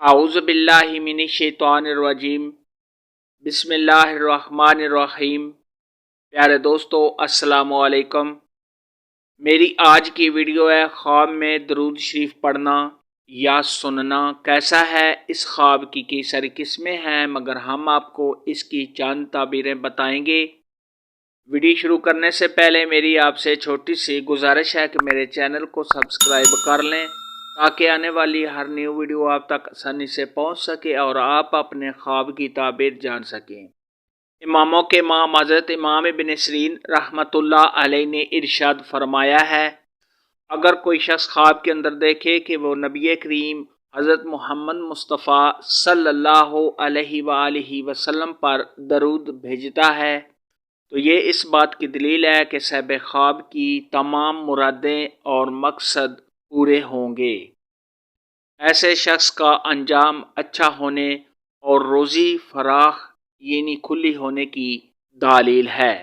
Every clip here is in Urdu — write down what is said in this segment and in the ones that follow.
اعوذ باللہ من الشیطان الرجیم، بسم اللہ الرحمن الرحیم۔ پیارے دوستو، السلام علیکم۔ میری آج کی ویڈیو ہے خواب میں درود شریف پڑھنا یا سننا کیسا ہے۔ اس خواب کی کئی ساری قسمیں ہیں، مگر ہم آپ کو اس کی چند تعبیریں بتائیں گے۔ ویڈیو شروع کرنے سے پہلے میری آپ سے چھوٹی سی گزارش ہے کہ میرے چینل کو سبسکرائب کر لیں تاکہ آنے والی ہر نیو ویڈیو آپ تک آسانی سے پہنچ سکے اور آپ اپنے خواب کی تعبیر جان سکیں۔ اماموں کے امام حضرت امام ابن سیرین رحمۃ اللہ علیہ نے ارشاد فرمایا ہے، اگر کوئی شخص خواب کے اندر دیکھے کہ وہ نبی کریم حضرت محمد مصطفیٰ صلی اللہ علیہ وآلہ وسلم پر درود بھیجتا ہے تو یہ اس بات کی دلیل ہے کہ صاحب خواب کی تمام مرادیں اور مقصد پورے ہوں گے۔ ایسے شخص کا انجام اچھا ہونے اور روزی فراخ یعنی کھلی ہونے کی دلیل ہے۔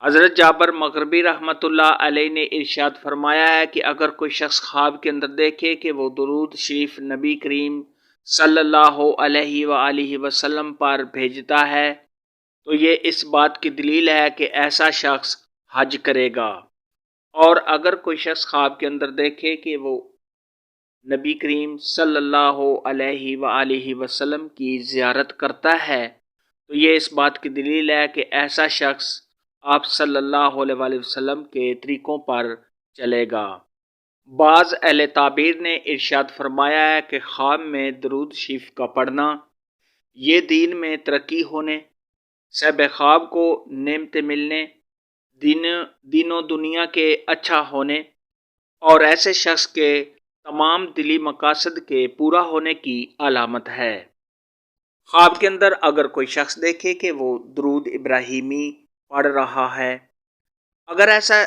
حضرت جابر مغربی رحمۃ اللہ علیہ نے ارشاد فرمایا ہے کہ اگر کوئی شخص خواب کے اندر دیکھے کہ وہ درود شریف نبی کریم صلی اللہ علیہ وآلہ وسلم پر بھیجتا ہے تو یہ اس بات کی دلیل ہے کہ ایسا شخص حج کرے گا۔ اور اگر کوئی شخص خواب کے اندر دیکھے کہ وہ نبی کریم صلی اللہ علیہ وآلہ وسلم کی زیارت کرتا ہے تو یہ اس بات کی دلیل ہے کہ ایسا شخص آپ صلی اللہ علیہ وآلہ وسلم کے طریقوں پر چلے گا۔ بعض اہل تعبیر نے ارشاد فرمایا ہے کہ خواب میں درود شریف کا پڑھنا یہ دین میں ترقی ہونے، صاحب خواب کو نعمتیں ملنے، دین و دنیا کے اچھا ہونے اور ایسے شخص کے تمام دلی مقاصد کے پورا ہونے کی علامت ہے۔ خواب کے اندر اگر کوئی شخص دیکھے کہ وہ درود ابراہیمی پڑھ رہا ہے، اگر ایسا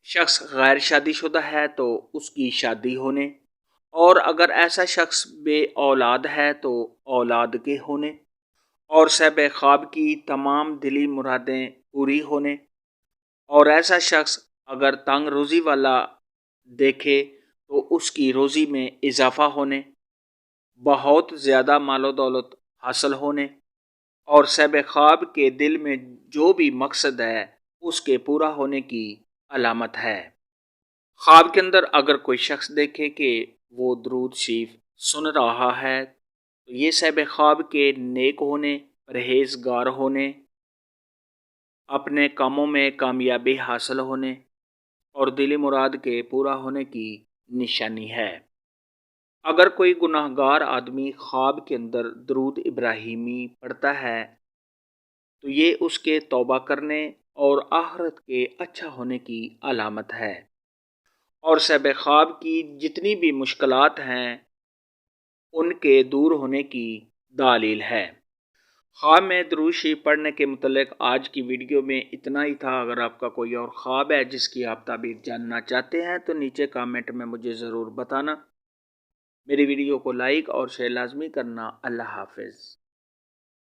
شخص غیر شادی شدہ ہے تو اس کی شادی ہونے، اور اگر ایسا شخص بے اولاد ہے تو اولاد کے ہونے، اور صاحب خواب کی تمام دلی مرادیں پوری ہونے، اور ایسا شخص اگر تنگ روزی والا دیکھے تو اس کی روزی میں اضافہ ہونے، بہت زیادہ مال و دولت حاصل ہونے، اور صاحب خواب کے دل میں جو بھی مقصد ہے اس کے پورا ہونے کی علامت ہے۔ خواب کے اندر اگر کوئی شخص دیکھے کہ وہ درود شریف سن رہا ہے تو یہ صاحب خواب کے نیک ہونے، پرہیزگار ہونے، اپنے کاموں میں کامیابی حاصل ہونے اور دلی مراد کے پورا ہونے کی نشانی ہے۔ اگر کوئی گناہ گار آدمی خواب کے اندر درود ابراہیمی پڑھتا ہے تو یہ اس کے توبہ کرنے اور آخرت کے اچھا ہونے کی علامت ہے، اور صاحب خواب کی جتنی بھی مشکلات ہیں ان کے دور ہونے کی دلیل ہے۔ خواب میں درود شریف پڑھنے کے متعلق آج کی ویڈیو میں اتنا ہی تھا۔ اگر آپ کا کوئی اور خواب ہے جس کی آپ تعبیر جاننا چاہتے ہیں تو نیچے کامنٹ میں مجھے ضرور بتانا۔ میری ویڈیو کو لائک اور شیئر لازمی کرنا۔ اللہ حافظ۔